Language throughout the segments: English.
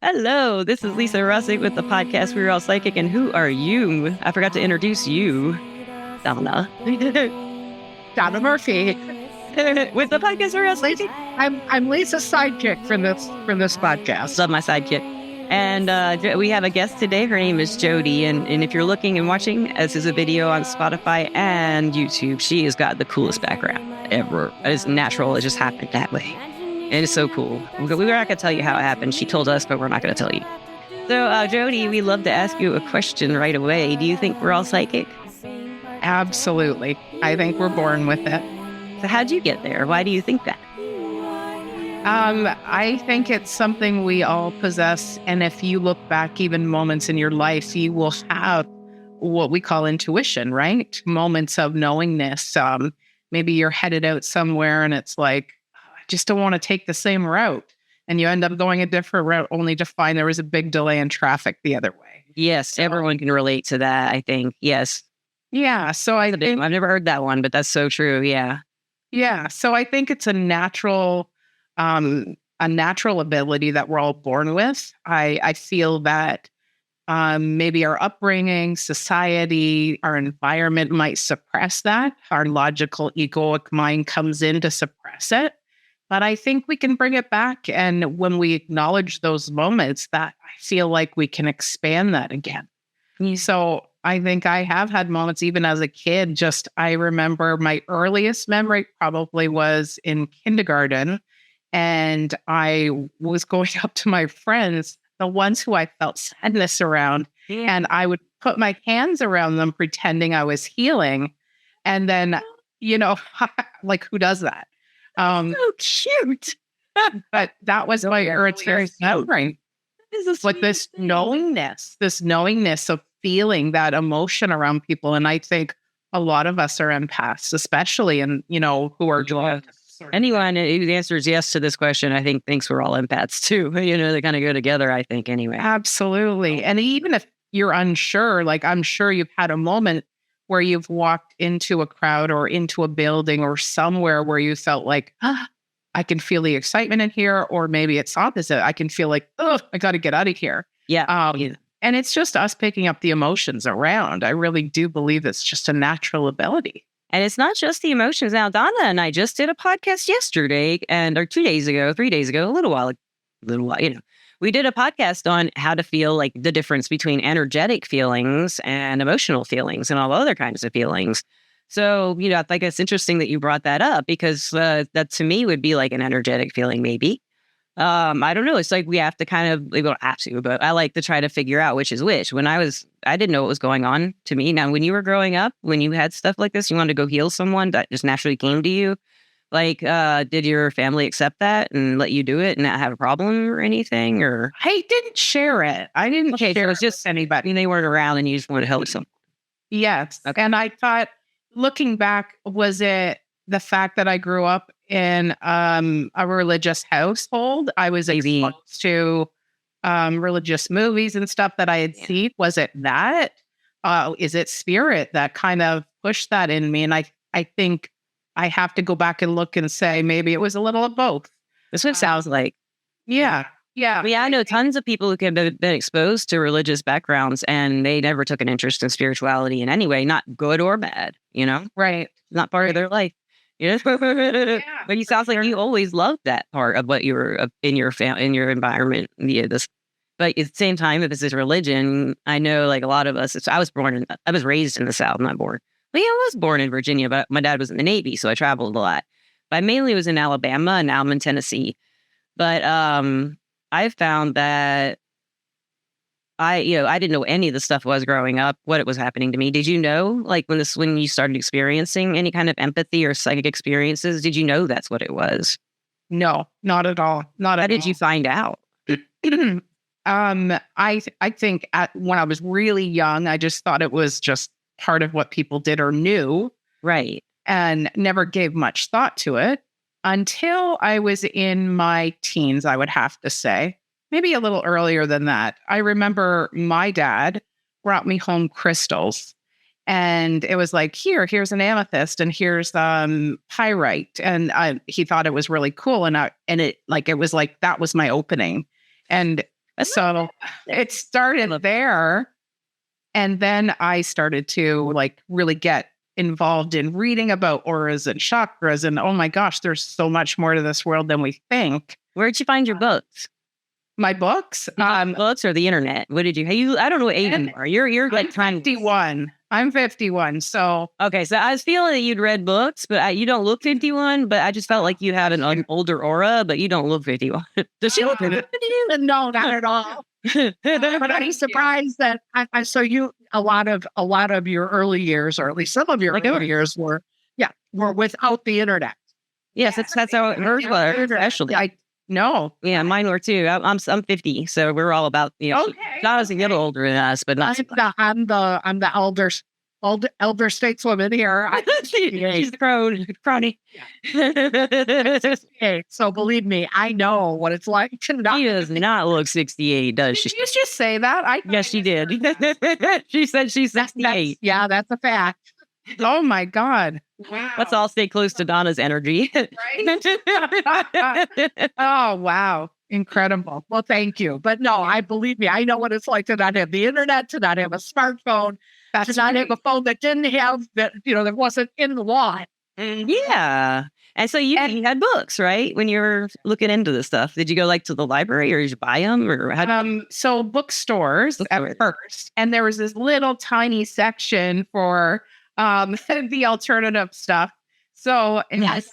Hello, this is Lisa Russick with the podcast We're All Psychic, and who are you? I forgot to introduce you, Donna. Donna Murphy. With the podcast We're All Psychic. I'm Lisa's sidekick from this podcast. Love my sidekick. And we have a guest today. Her name is Jody. And if you're looking and watching, this is a video on Spotify and YouTube. She has got the coolest background ever. It's natural. It just happened that way. And it's so cool. We were not going to tell you how it happened. She told us, but we're not going to tell you. So, Jody, we'd love to ask you a question right away. Do you think we're all psychic? Absolutely. I think we're born with it. So how'd you get there? Why do you think that? I think it's something we all possess. And if you look back even moments in your life, you will have what we call intuition, right? Moments of knowingness. Maybe you're headed out somewhere and it's like, I just don't want to take the same route. And you end up going a different route only to find there was a big delay in traffic the other way. Yes, everyone can relate to that, I think. Yes. Yeah. So I've never heard that one, but that's so true. Yeah. Yeah. So I think it's a natural ability that we're all born with. I feel that maybe our upbringing, society, our environment might suppress that. Our logical, egoic mind comes in to suppress it. But I think we can bring it back. And when we acknowledge those moments, that I feel like we can expand that again. Yeah. So I think I have had moments, even as a kid, I remember my earliest memory probably was in kindergarten. And I was going up to my friends, the ones who I felt sadness around, and I would put my hands around them pretending I was healing. And then, like, who does that? So cute. But that was my earliest memory. Like this knowingness of feeling that emotion around people. And I think a lot of us are empaths, especially, and who are anyone who answers yes to this question, I think thinks we're all empaths too. They kind of go together, I think, anyway. Absolutely. And even if you're unsure, like I'm sure you've had a moment where you've walked into a crowd or into a building or somewhere where you felt like, I can feel the excitement in here, or maybe it's opposite. I can feel like, I got to get out of here. Yeah. And it's just us picking up the emotions around. I really do believe it's just a natural ability. And it's not just the emotions. Now, Donna and I just did a podcast yesterday or 2 days ago, 3 days ago, a little while, we did a podcast on how to feel, like the difference between energetic feelings and emotional feelings and all other kinds of feelings. So, I think it's interesting that you brought that up because that to me would be like an energetic feeling, maybe. I don't know. It's like we have to we don't have to, but I like to try to figure out which is which. I didn't know what was going on to me. Now, when you were growing up, when you had stuff like this, you wanted to go heal someone that just naturally came to you. Like, did your family accept that and let you do it and not have a problem or anything? Or I didn't share it. I didn't share it was just anybody. They weren't around and you just wanted to help someone. Yes. Okay. And I thought, looking back, was it the fact that I grew up in a religious household? I was exposed to religious movies and stuff that I had seen. Was it that? Is it spirit that kind of pushed that in me? And I think I have to go back and look and say maybe it was a little of both. That's what it sounds like. Yeah. Yeah. I know tons of people who have been exposed to religious backgrounds and they never took an interest in spirituality in any way, not good or bad, Right. Not part of their life. Yeah. But it sounds like you always loved that part of what you were in your environment. But at the same time, if this is religion, I know like a lot of us, I was raised in the South, not born. But I was born in Virginia, but my dad was in the Navy, so I traveled a lot. But I mainly was in Alabama, and now I'm in Tennessee. But I found that I didn't know any of the stuff was growing up, what it was happening to me. Did you know, like when you started experiencing any kind of empathy or psychic experiences, did you know that's what it was? No, not at all. How did you find out? I think when I was really young, I just thought it was just part of what people did or knew. Right. And never gave much thought to it until I was in my teens, I would have to say. Maybe a little earlier than that. I remember my dad brought me home crystals. And it was like, here's an amethyst and here's pyrite. And he thought it was really cool. And it was like, that was my opening. And So it started there. And then I started to like really get involved in reading about auras and chakras. And oh my gosh, there's so much more to this world than we think. Where'd you find your books? My books? Books or the internet? What did you? I don't know what age you are. You're like I'm 51. I'm 51. So okay. So I was feeling that you'd read books, but you don't look 51. But I just felt like you had an older aura, but you don't look 51. Does she look 51? No, not at all. But I'm surprised that I so you a lot of your early years, or at least some of your early years were without the internet. Yes, that's how hers was. Actually, no, yeah, mine were too. I'm 50, so we're all about not as a little older than us, but not. I'm the elder stateswoman here. She's the crony. So believe me, I know what it's like to not. She does not look 68, does she? Did you just say that? Yes, she did. She said she's 68. That's a fact. Oh my God. Wow. Let's all stay close to Donna's energy. Oh, wow. Incredible. Well, thank you. But no, I believe me, I know what it's like to not have the internet, to not have a smartphone, to not have a phone that didn't have that wasn't in the law. Yeah. And so you had books, right? When you were looking into this stuff, did you go like to the library or did you buy them or so bookstores at first, and there was this little tiny section for the alternative stuff. So yes.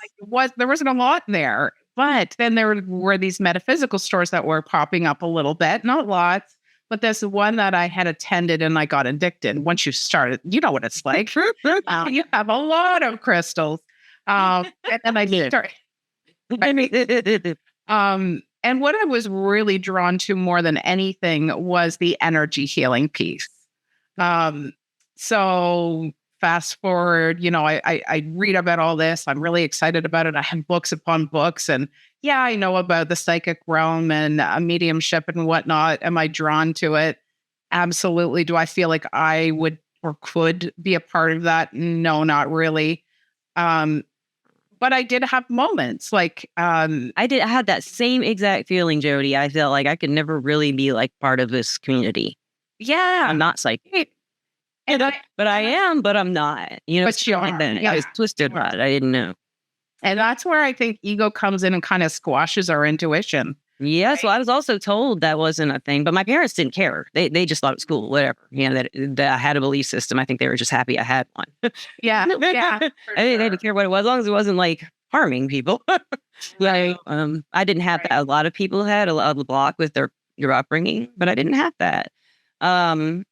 There wasn't a lot there, but then there were these metaphysical stores that were popping up a little bit, not lots, but there's one that I had attended and I got addicted. Once you started, you know what it's like. You have a lot of crystals. And then I started. And what I was really drawn to more than anything was the energy healing piece. So fast forward, I read about all this. I'm really excited about it. I have books upon books. And yeah, I know about the psychic realm and mediumship and whatnot. Am I drawn to it? Absolutely. Do I feel like I would or could be a part of that? No, not really. But I did have moments like I had that same exact feeling, Jody. I felt like I could never really be like part of this community. Yeah. I'm not psychic. But I am, but I'm not. But you are. I was twisted about it. I didn't know. And that's where I think ego comes in and kind of squashes our intuition. Yes, well, I was also told that wasn't a thing, but my parents didn't care. They just thought it was cool, whatever. That I had a belief system. I think they were just happy I had one. Yeah. They didn't care what it was, as long as it wasn't like harming people. I didn't have that. A lot of people had a lot of the block with their upbringing, but I didn't have that. I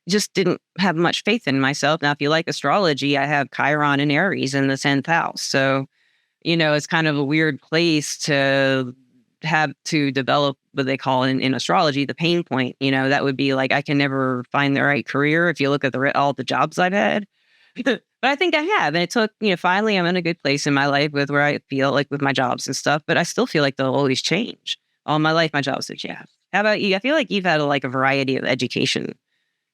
just didn't have much faith in myself. Now, if you like astrology, I have Chiron and Aries in the 10th house. So, it's kind of a weird place to have to develop what they call in astrology, the pain point. That would be like, I can never find the right career if you look at all the jobs I've had. But I think I have. And it took, finally I'm in a good place in my life with where I feel like with my jobs and stuff, but I still feel like they'll always change. All my life, my jobs have changed. How about you? I feel like you've had a variety of education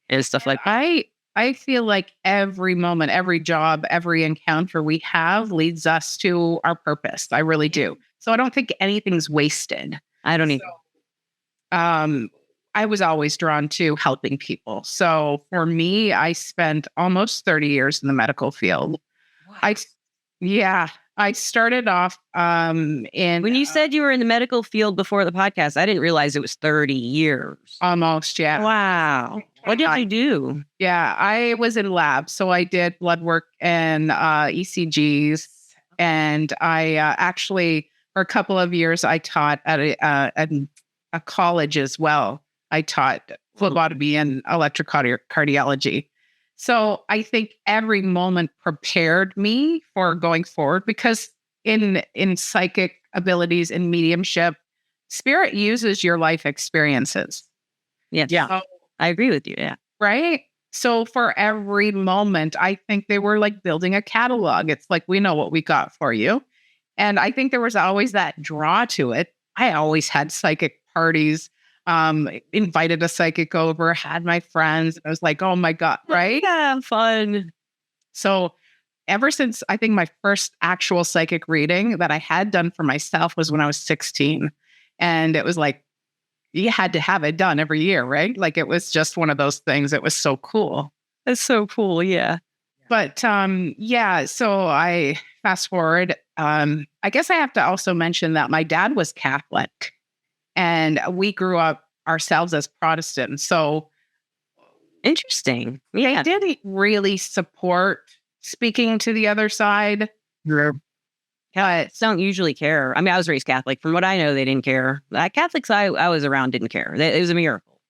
and stuff like that. I feel like every moment, every job, every encounter we have leads us to our purpose. I really do. So I don't think anything's wasted. I don't either. I was always drawn to helping people. So for me, I spent almost 30 years in the medical field. Wow. I started off when you said you were in the medical field before the podcast, I didn't realize it was 30 years. Almost, yeah. Wow. What did you do? Yeah, I was in labs. So I did blood work and ECGs. And I actually, for a couple of years, I taught at a college as well. I taught phlebotomy and electrocardiology. So I think every moment prepared me for going forward, because in psychic abilities and mediumship, spirit uses your life experiences. Yes. Yeah. So, I agree with you. Yeah. Right. So for every moment, I think they were like building a catalog. It's like, we know what we got for you. And I think there was always that draw to it. I always had psychic parties. Invited a psychic over, had my friends. I was like, oh my God, right? Yeah, fun. So ever since, I think my first actual psychic reading that I had done for myself was when I was 16. And it was like, you had to have it done every year, right? Like it was just one of those things. It was so cool. That's so cool. Yeah. But yeah, so I fast forward. I guess I have to also mention that my dad was Catholic and we grew up ourselves as Protestants. So Interesting. they Yeah. didn't really support speaking to the other side. Yeah. Catholics don't usually care. I mean, I was raised Catholic. From what I know, they didn't care. Catholics I was around didn't care. It was a miracle.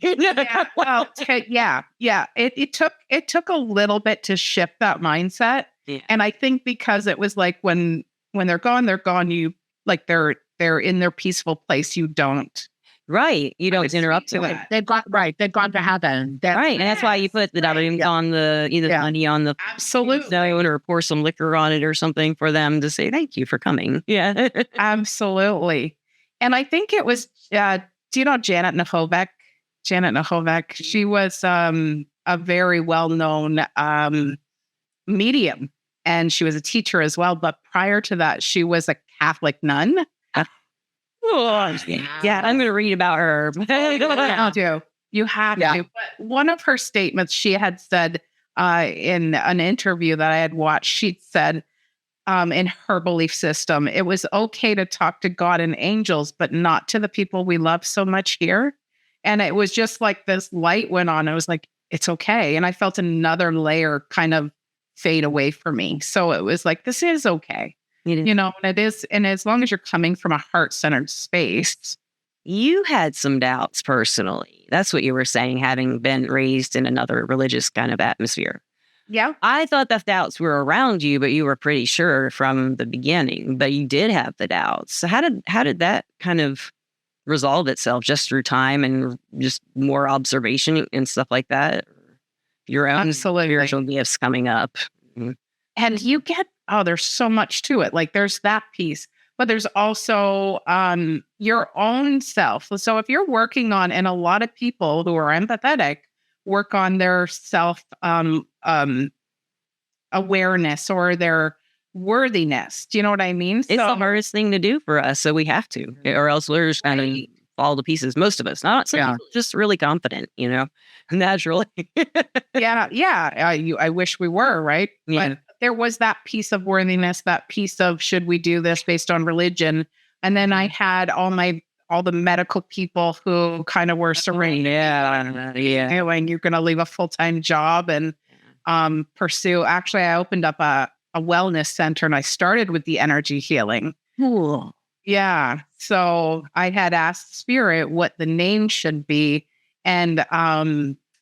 Yeah, well, yeah. It took a little bit to shift that mindset. Yeah. And I think because it was like when they're gone, you like they're in their peaceful place. You don't. Right. You don't interrupt to it. They've gone to heaven. Right. And that's why you put the dollars on the either money on the Absolutely. stone or pour some liquor on it or something for them to say thank you for coming. Yeah. Absolutely. And I think it was do you know Janet Nahovec? She was a very well-known medium, and she was a teacher as well. But prior to that, she was a Catholic nun. Oh, yeah, I'm going to read about her. You have to. But one of her statements, she had said in an interview that I had watched, she'd said in her belief system, it was okay to talk to God and angels, but not to the people we love so much here. And it was just like this light went on. I was like, it's okay. And I felt another layer kind of fade away for me. So it was like, this is okay. You know, and it is. And as long as you're coming from a heart-centered space. You had some doubts personally. That's what you were saying, having been raised in another religious kind of atmosphere. Yeah. I thought the doubts were around you, but you were pretty sure from the beginning, but you did have the doubts. So how did that kind of resolve itself, just through time and just more observation and stuff like that? Your own spiritual gifts coming up. Mm-hmm. And you get, there's so much to it. Like there's that piece, but there's also your own self. So if you're working on, and a lot of people who are empathetic work on their self awareness or their worthiness. Do you know what I mean? It's the hardest thing to do for us, so we have to, or else we're just kind of fall to pieces. Most of us, not some people, just really confident, you know, naturally. I wish we were, right? Yeah. But there was that piece of worthiness, that piece of should we do this based on religion, and then I had all the medical people who kind of were serene. Anyway, you're going to leave a full-time job and pursue. Actually, I opened up a wellness center, and I started with the energy healing. Cool. Yeah. So I had asked Spirit what the name should be. And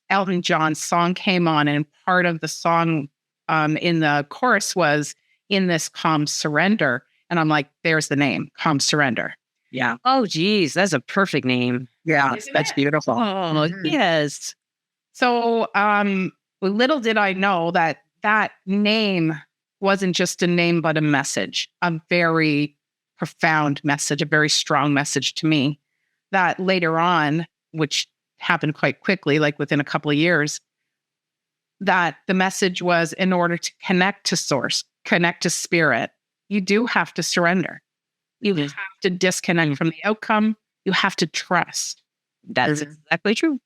Elton John's song came on, and part of the song in the chorus was "In This Calm Surrender." And I'm like, there's the name, Calm Surrender. Yeah. Oh, geez. That's a perfect name. Yeah. That's beautiful. Oh, yes. So little did I know that name wasn't just a name, but a message, a very profound message, a very strong message to me that later on, which happened quite quickly, like within a couple of years, that the message was in order to connect to source, connect to spirit, you do have to surrender. You have to disconnect from the outcome. You have to trust. That's exactly true.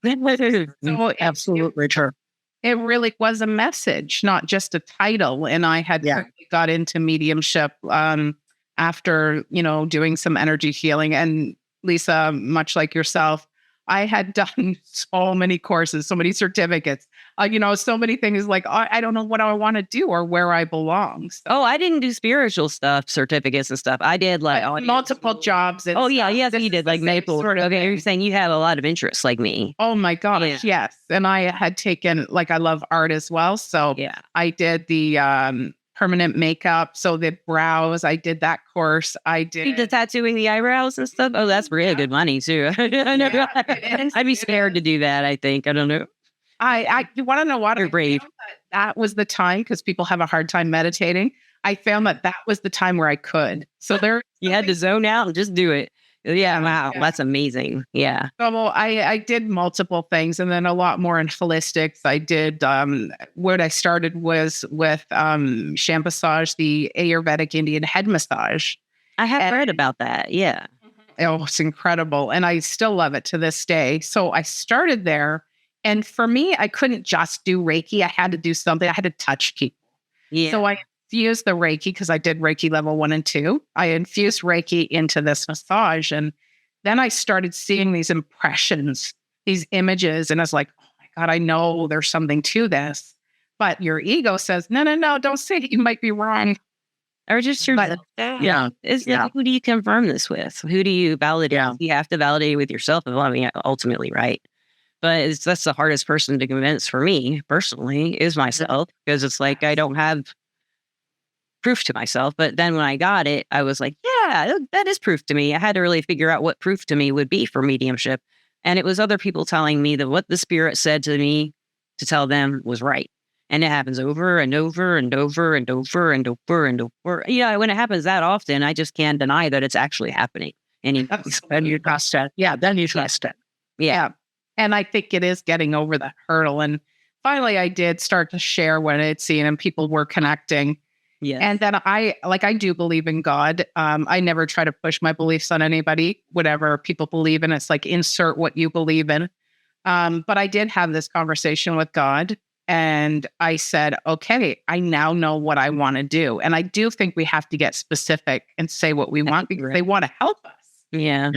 So absolutely true. It really was a message, not just a title. And I had got into mediumship after, doing some energy healing. And Lisa, much like yourself, I had done so many courses, so many certificates, so many things like, I don't know what I want to do or where I belong. So, I didn't do spiritual stuff, certificates and stuff. I did multiple jobs. And yes, you did like Maple. Okay, you're saying you have a lot of interests like me. Oh my gosh, yes. And I had taken, I love art as well. So I did the permanent makeup. So the brows, I did that course. I did the tattooing the eyebrows and stuff. Oh, that's really good money too. I'd be scared to do that. I think. I don't know. You want to know what? You're brave. That was the time, because people have a hard time meditating. I found that was the time where I could. So you had to zone out and just do it. Yeah, wow, that's amazing. Yeah. So I did multiple things, and then a lot more in holistics. I did what I started was with Shampasage, the Ayurvedic Indian head massage. I have read about that. Yeah. it's incredible. And I still love it to this day. So I started there. And for me, I couldn't just do Reiki. I had to do something. I had to touch people. Yeah. So I infused the Reiki because I did Reiki level 1 and 2. I infused Reiki into this massage. And then I started seeing these impressions, these images. And I was like, oh my God, I know there's something to this. But your ego says, no, don't say it. You might be wrong. Or just your But- yeah. Yeah. Who do you confirm this with? Who do you validate? Yeah. You have to validate it with yourself. I mean, ultimately, right? But that's the hardest person to convince for me personally is myself, because it's like I don't have proof to myself. But then when I got it, I was like, yeah, that is proof to me. I had to really figure out what proof to me would be for mediumship. And it was other people telling me that what the spirit said to me to tell them was right. And it happens over and over and over and over and over and over. Yeah, when it happens that often, I just can't deny that it's actually happening. And Then you trust it. Yeah. Then you trust it. Yeah. And I think it is getting over the hurdle. And finally, I did start to share what I had seen and people were connecting. yeah. And then I do believe in God. I never try to push my beliefs on anybody, whatever people believe in. It's like insert what you believe in. But I did have this conversation with God. And I said, okay, I now know what I want to do. And I do think we have to get specific and say what we want because they want to help us. Yeah.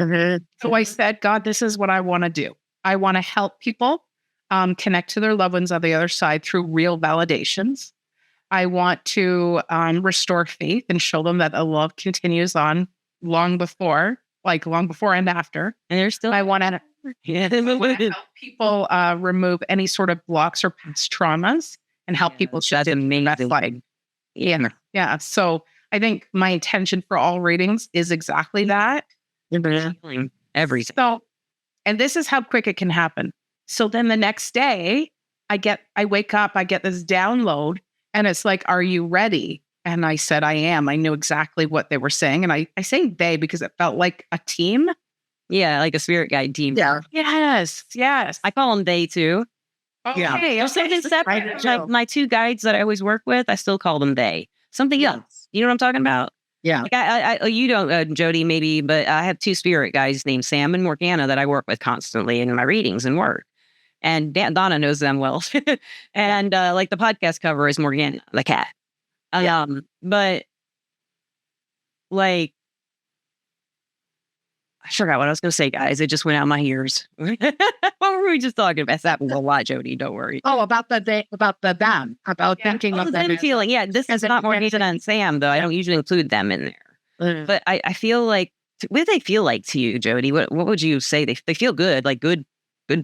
So I said, God, this is what I want to do. I want to help people connect to their loved ones on the other side through real validations. I want to restore faith and show them that the love continues on long before and after. And there's still, I want to yeah. help people remove any sort of blocks or past traumas and help people shift That's into the best amazing. life. Yeah. So I think my intention for all readings is exactly that. Everything. So, and this is how quick it can happen. So then the next day, I wake up, I get this download, and it's like, are you ready? And I said, I am. I knew exactly what they were saying. And I say they because it felt like a team. Yeah, like a spirit guide team. Yeah. Yes. I call them they too. Yeah. Okay. There's something separate. Right, Like my two guides that I always work with, I still call them they. Something else. You know what I'm talking about? Yeah. Like I you don't, Jody, maybe, but I have two spirit guides named Sam and Morgana that I work with constantly in my readings and work. And Donna knows them well. And like the podcast cover is Morgana, the cat. But like, I forgot what I was going to say, guys. It just went out my ears. What were we just talking about? It's happened a lot, Jody. Don't worry. Oh, about them, thinking of them. Them feeling. Yeah, this is not Morgana and Sam, though. I don't usually include them in there. But I feel like, what do they feel like to you, Jody? What would you say? They feel good, like good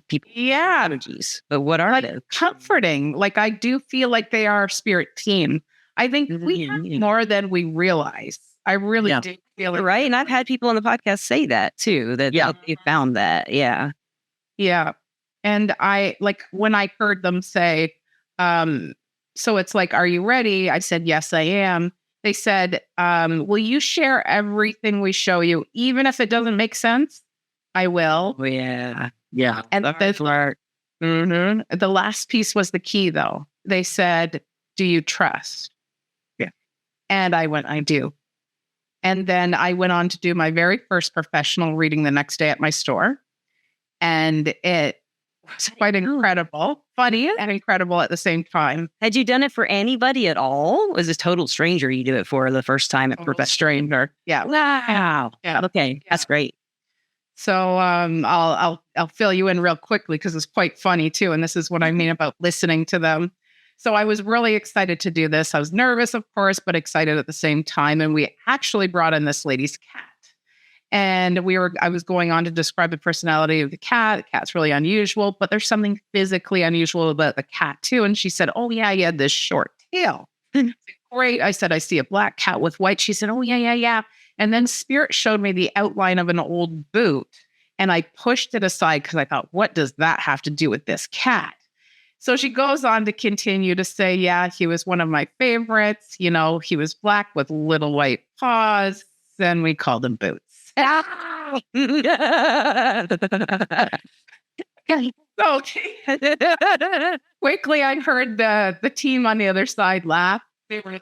people. Yeah. Energies. But what are they? Comforting. Like I do feel like they are a spirit team. I think we have more than we realize. I really do feel it. Right. And I've had people on the podcast say that too, that they found that. Yeah. Yeah. And I like when I heard them say, so it's like, are you ready? I said, yes, I am. They said, will you share everything we show you, even if it doesn't make sense? I will. Oh, yeah. Yeah. And the last piece was the key, though. They said, do you trust? Yeah. And I went, I do. And then I went on to do my very first professional reading the next day at my store. And it was quite incredible, funny and incredible at the same time. Had you done it for anybody at all? Was this total stranger you do it for the first time at professional? Stranger. Yeah. Wow. Yeah. Okay. That's great. So I'll fill you in real quickly because it's quite funny too. And this is what I mean about listening to them. So I was really excited to do this. I was nervous, of course, but excited at the same time. And we actually brought in this lady's cat. And I was going on to describe the personality of the cat. The cat's really unusual, but there's something physically unusual about the cat too. And she said, oh yeah, he had this short tail. Great. I said, I see a black cat with white. She said, oh yeah. And then Spirit showed me the outline of an old boot. And I pushed it aside because I thought, what does that have to do with this cat? So she goes on to continue to say, yeah, he was one of my favorites. You know, he was black with little white paws. Then we called him Boots. So quickly, I heard the team on the other side laugh. They were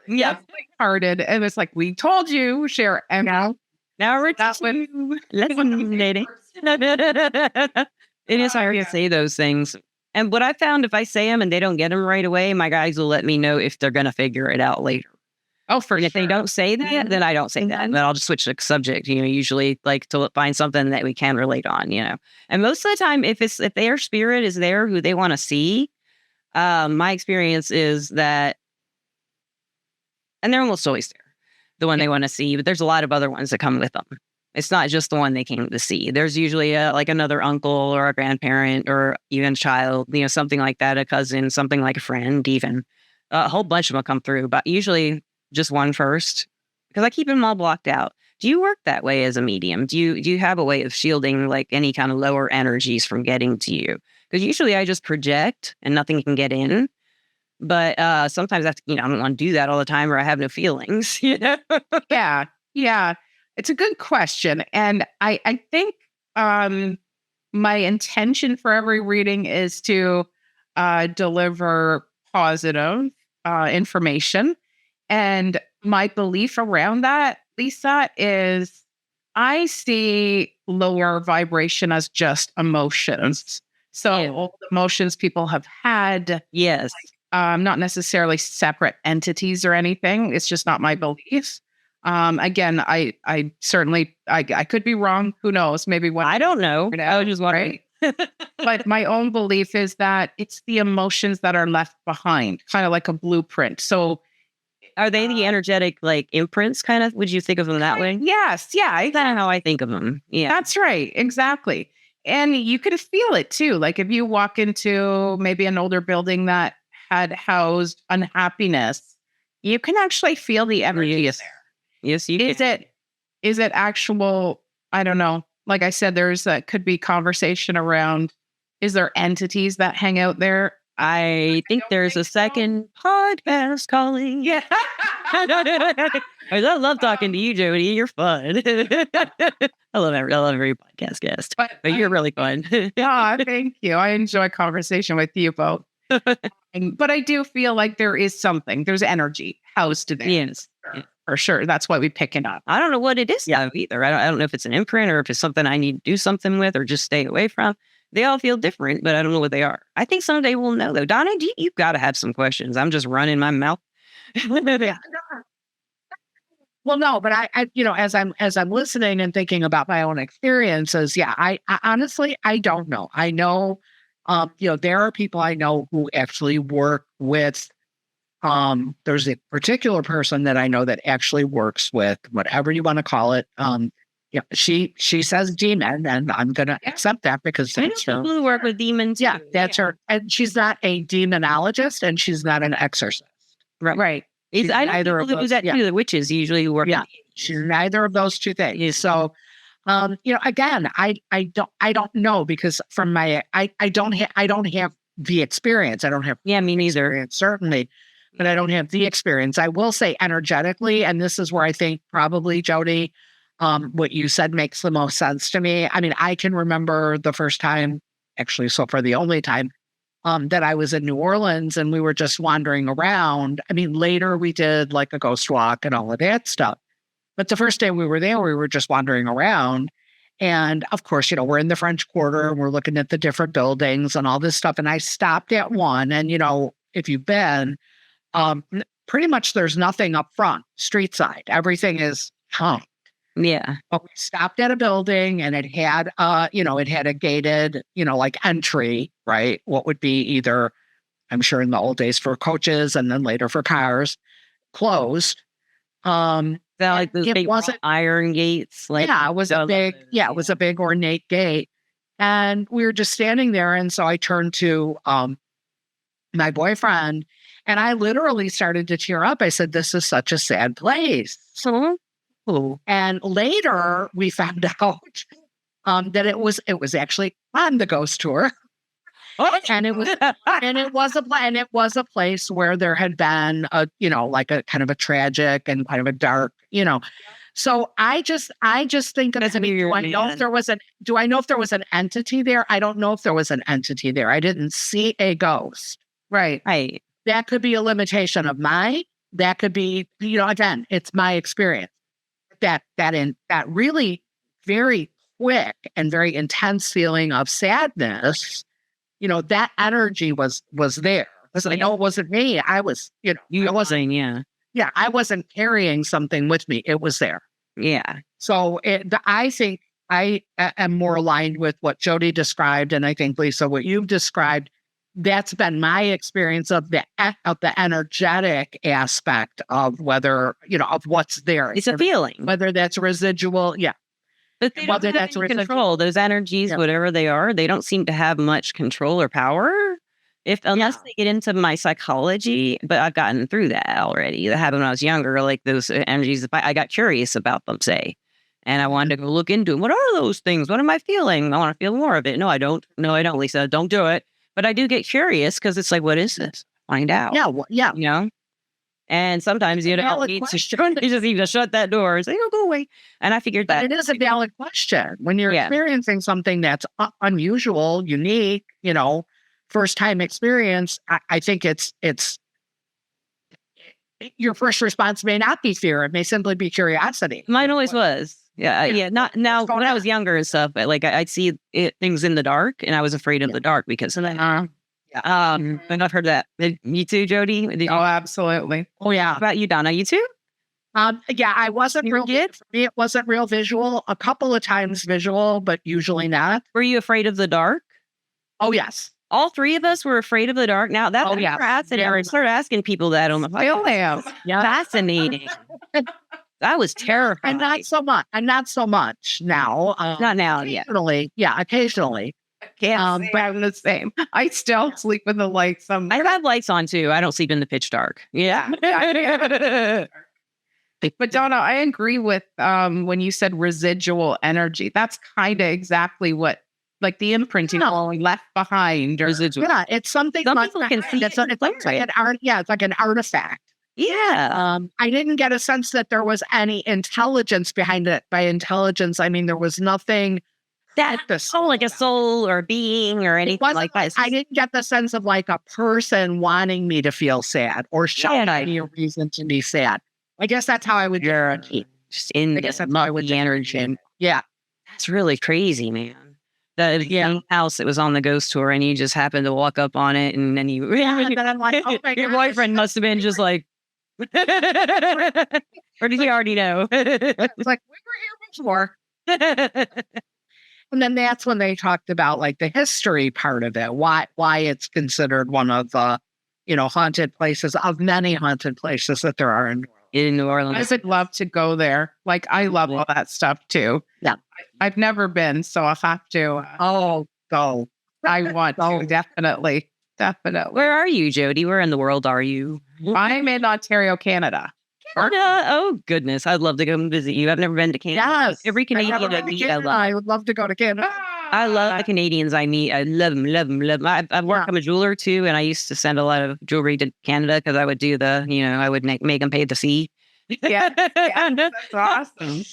hearted. And it's like, we told you, share. And Now we're That would listen. It is hard to say those things. And what I found, if I say them and they don't get them right away, my guys will let me know if they're going to figure it out later. Oh, for And if they don't say that, then I don't say that. Then I'll just switch the subject. Usually like to find something that we can relate on. And most of the time, if their spirit is there, who they want to see, my experience is that, and they're almost always there, the one they want to see. But there's a lot of other ones that come with them. It's not just the one they came to see. There's usually like another uncle or a grandparent or even a child, something like that, a cousin, something like a friend, even a whole bunch of them come through, but usually just one first, because I keep them all blocked out. Do you work that way as a medium? Do you have a way of shielding like any kind of lower energies from getting to you? Because usually I just project and nothing can get in. But sometimes I have to, I don't want to do that all the time, or I have no feelings. Yeah. It's a good question. And I think my intention for every reading is to deliver positive information. And my belief around that, Lisa, is I see lower vibration as just emotions. So all the emotions people have had, yes, not necessarily separate entities or anything. It's just not my beliefs. Again, I certainly, I could be wrong. Who knows? Maybe when I don't know. I was just wondering. But my own belief is that it's the emotions that are left behind, kind of like a blueprint. So are they the energetic like imprints kind of? Would you think of them that way? Yes. Yeah. That's kind of how I think of them. Yeah. That's right. Exactly. And you could feel it too. Like if you walk into maybe an older building that had housed unhappiness, you can actually feel the energy there. Yes, you can. Is it actual? I don't know. Like I said, could be conversation around, is there entities that hang out there? I think there's a second podcast calling. Yeah. I love talking to you, Jody. You're fun. I love every podcast guest, but you're really fun. Yeah, thank you. I enjoy conversation with you both. But I do feel like there's energy housed there. Yes. For sure. That's why we pick it up. I don't know what it is either. I don't know if it's an imprint or if it's something I need to do something with or just stay away from. They all feel different, but I don't know what they are. I think someday we'll know, though. Donna, you've got to have some questions. I'm just running my mouth. Well, no, but I as I'm listening and thinking about my own experiences, I honestly, I don't know. I know, there are people I know who actually work with. There's a particular person that I know that actually works with whatever you want to call it. She says demon, and I'm going to accept that because that's her. People who work with demons. Yeah, that's her. And she's not a demonologist, and she's not an exorcist. Right. I know people who do that too. The witches usually who work. Yeah, she's neither of those two things. So, again, I don't know because from my I don't have the experience. I don't have me neither. Certainly. But I don't have the experience. I will say energetically, and this is where I think probably, Jody, what you said makes the most sense to me. I mean, I can remember the first time, actually, so far the only time, that I was in New Orleans and we were just wandering around. I mean, later we did like a ghost walk and all of that stuff. But the first day we were there, we were just wandering around. And of course, we're in the French Quarter and we're looking at the different buildings and all this stuff. And I stopped at one. And, if you've been, pretty much there's nothing up front, street side. Everything is hung. Yeah. But we stopped at a building and it had, it had a gated, like entry, right? What would be either, I'm sure in the old days for coaches and then later for cars, closed. Like those big iron gates. Like, it was it was a big ornate gate. And we were just standing there. And so I turned to my boyfriend and I literally started to tear up. I said, this is such a sad place. And later we found out that it was actually on the ghost tour. And it was a place where there had been like a kind of a tragic and kind of a dark, So I just think of do I know if there was an entity there? I don't know if there was an entity there. I didn't see a ghost. Right. That could be a limitation of mine. That could be, again, it's my experience. that really very quick and very intense feeling of sadness, that energy was there. Because I know it wasn't me. I was, You I wasn't, yeah. yeah, I wasn't carrying something with me. It was there. Yeah. So I think I am more aligned with what Jody described, and I think, Lisa, what you've described. That's been my experience of the energetic aspect of whether of what's there. It's a feeling. Whether that's residual, yeah. But they don't Whether have that's any residual. control. Those energies, Yeah. whatever they are, they don't seem to have much control or power. Unless they get into my psychology, but I've gotten through that already. That happened when I was younger. Like those energies, I got curious about them, say, and I wanted to go look into them. What are those things? What am I feeling? I want to feel more of it. No, I don't. No, I don't, Lisa. Don't do it. But I do get curious because it's like, what is this? Find out. Yeah, yeah. And sometimes you don't need to you just need to shut that door and say, "Oh, go away." And I figured that But it is a valid question when you're experiencing something that's unusual, unique. First time experience. I think it's your first response may not be fear. It may simply be curiosity. Mine always was. Yeah. Not now when I was younger and stuff, but like I'd see things in the dark, and I was afraid of the dark because of that. And I've heard that. You too, Jody? Oh, absolutely. Oh, yeah. How about you, Donna? You too? Yeah, I wasn't real good. For me, it wasn't real visual. A couple of times visual, but usually not. Were you afraid of the dark? Oh, yes. All three of us were afraid of the dark. Now that's fascinating. I started asking people that on the podcast. Yeah. Fascinating. That was terrifying. And not so much. And not so much now. Not now, occasionally. Yeah, occasionally. But I'm the same. I still sleep with the lights on. I have lights on too. I don't sleep in the pitch dark. Yeah. But Donna, I agree with when you said residual energy. That's kind of exactly what, like the imprinting left behind. Or, residual. Yeah, it's something. Some people can see it's like an art. Yeah, it's like an artifact. Yeah. I didn't get a sense that there was any intelligence behind it. By intelligence, I mean there was nothing that like a soul or a being or anything like that. I didn't get the sense of like a person wanting me to feel sad or showing me a reason to be sad. I guess that's how I would guarantee. Just in the energy. Yeah. That's really crazy, man. The house that was on the ghost tour, and you just happened to walk up on it, and then you and then I'm like, oh my your boyfriend must have been just like or did he already know? It's like, we were here before. And then that's when they talked about like the history part of it, why it's considered one of the, haunted places of many haunted places that there are in New Orleans. I would love to go there. Like, I love all that stuff too. Yeah. I've never been, so I'll have to. Go. I want to, definitely. Definitely. Where are you, Jody? Where in the world are you? I'm in Ontario, Canada. Oh, goodness. I'd love to go and visit you. I've never been to Canada. Yes. Every Canadian I meet, I love. I would love to go to Canada. I love the Canadians I meet. I love them. I've worked. I'm a jeweler too, and I used to send a lot of jewelry to Canada because I would do I would make them pay the fee. Yeah, that's awesome.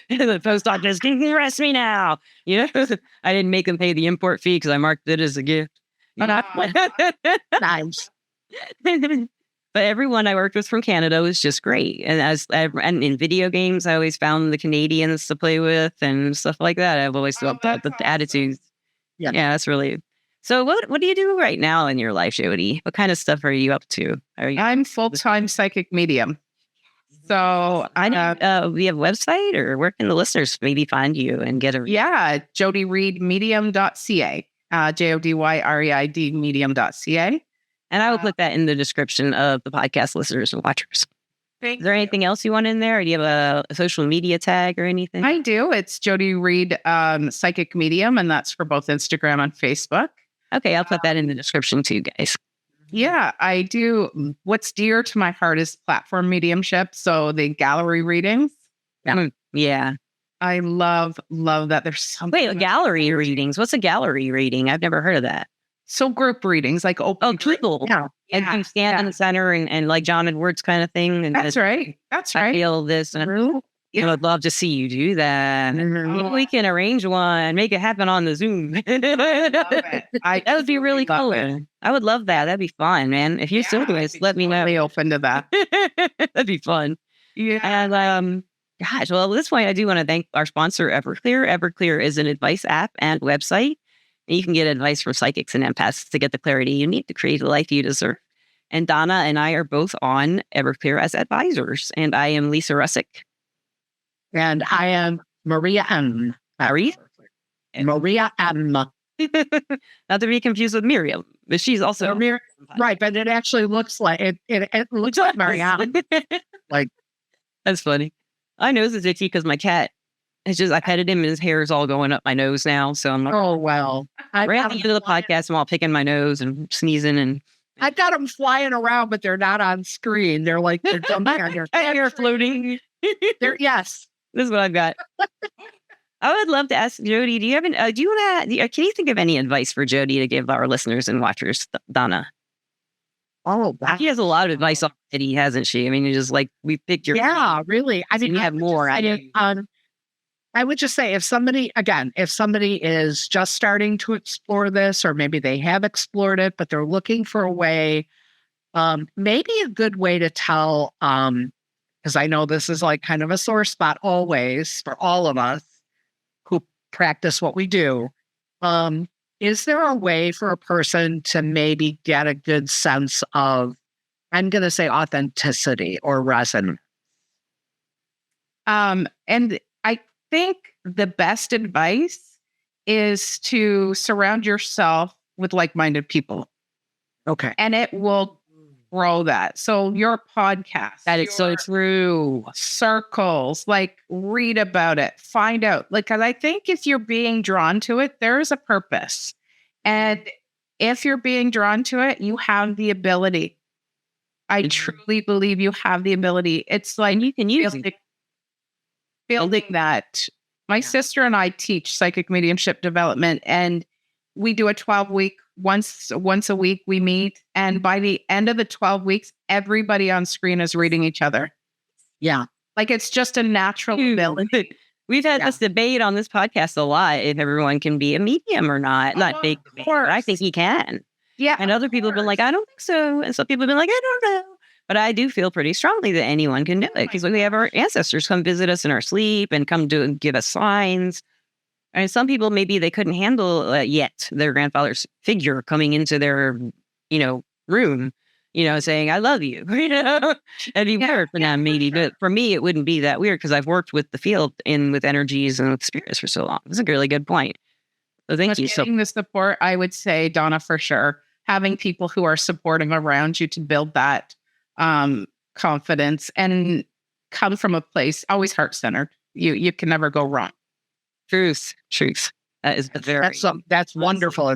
The post office can arrest me now. I didn't make them pay the import fee because I marked it as a gift. Nice. But everyone I worked with from Canada was just great. And in video games, I always found the Canadians to play with and stuff like that. I've always loved the attitudes. Yeah, that's really. So what do you do right now in your life, Jody? What kind of stuff are you up to? I'm full-time psychic medium. So we have a website, or where can the listeners maybe find you and get a... Yeah, jodyreidmedium.ca, JODYREID medium.ca. And I will put that in the description of the podcast listeners and watchers. Is there anything else you want in there? Or do you have a social media tag or anything? I do. It's Jody Reid Psychic Medium, and that's for both Instagram and Facebook. Okay, I'll put that in the description too, guys. Yeah, I do. What's dear to my heart is platform mediumship. So the gallery readings. Yeah. I love that. There's something. Wait, gallery readings. What's a gallery reading? I've never heard of that. So group readings, like people. Yeah. And you stand in the center and like John Edwards kind of thing. And that's right. That's right. I feel this. And I'd love to see you do that. Mm-hmm. We can arrange one, make it happen on the Zoom. That would be really cool. I would love that. That'd be fun, man. If you're still doing this, let me know. Totally open to that. That'd be fun. Yeah. And Gosh, well, at this point, I do want to thank our sponsor, Everclear. Everclear is an advice app and website. And you can get advice from psychics and empaths to get the clarity you need to create the life you deserve. And Donna and I are both on Everclear as advisors. And I am Lisa Russick. And I am Maria M. Maria? Maria M. Not to be confused with Miriam, but she's also right. But it actually looks like it looks like Maria. Like, that's funny. My nose is itchy because my cat. It's just I petted him and his hair is all going up my nose now. So I'm like, oh well. Right at the end of the podcast, I'm all picking my nose and sneezing, and I've got them flying around, but they're not on screen. They're like they're jumping on your hair floating. Yes. This is what I've got. I would love to ask Jody, do you have can you think of any advice for Jody to give our listeners and watchers, Donna? Oh, she has a lot of advice already, hasn't she? I mean, you just like, we picked your... Yeah, really. I mean, you have more. I would just say if somebody is just starting to explore this, or maybe they have explored it, but they're looking for a way, maybe a good way to tell, because I know this is like kind of a sore spot always for all of us who practice what we do. Is there a way for a person to maybe get a good sense of, I'm going to say, authenticity or resonance? And I think the best advice is to surround yourself with like-minded people. Okay. And it will grow that. So your podcast. That is so true. Circles, like read about it, find out. Like, because I think if you're being drawn to it, there is a purpose. And if you're being drawn to it, you have the ability. I truly believe you have the ability. It's like you can use it. Building that. My sister and I teach psychic mediumship development, and we do a 12-week, once a week we meet. And by the end of the 12 weeks, everybody on screen is reading each other. Yeah. Like it's just a natural ability. We've had this debate on this podcast a lot, if everyone can be a medium or not. Not big debate, but I think he can. Yeah. And other people have been like, I don't think so. And some people have been like, I don't know. But I do feel pretty strongly that anyone can do it, because we have our ancestors come visit us in our sleep and come to give us signs. And some people, maybe they couldn't handle yet their grandfather's figure coming into their, room, saying, I love you, It'd be weird for them, maybe. But for me, it wouldn't be that weird, because I've worked with the field with energies and with spirits for so long. It's a really good point. So thank you. Getting the support, I would say, Donna, for sure. Having people who are supporting around you to build that confidence and come from a place always heart-centered. You can never go wrong. Truth. That is that's wonderful.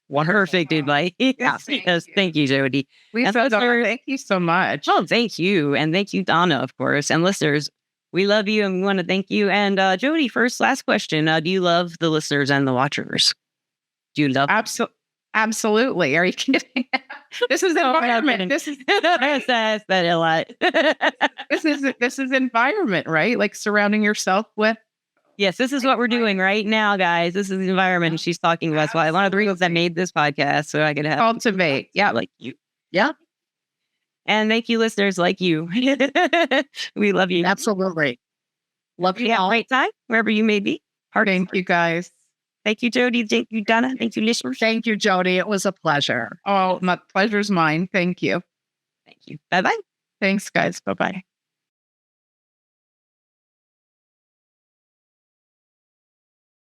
Perfect advice. Yes. Thank you, Jody. Thank you so much. Oh, thank you. And thank you, Donna, of course. And listeners, we love you and we want to thank you. And Jody, last question. Do you love the listeners and the watchers? Do you love Absolutely. Are you kidding? This is environment. This is said a lot. This is environment, right? Like surrounding yourself with. Yes, this is what we're doing right now, guys. This is the environment she's talking about. Well, one of the reasons I made this podcast, so I could have cultivate. Yeah, like you. Yeah. And thank you, listeners like you. We love you. Absolutely. Love you. Have a great time wherever you may be. Thank you, guys. Thank you, Jody. Thank you, Donna. Thank you, listeners. Thank you, Jody. It was a pleasure. Oh, my pleasure's mine. Thank you. Thank you. Bye-bye. Thanks, guys. Bye-bye.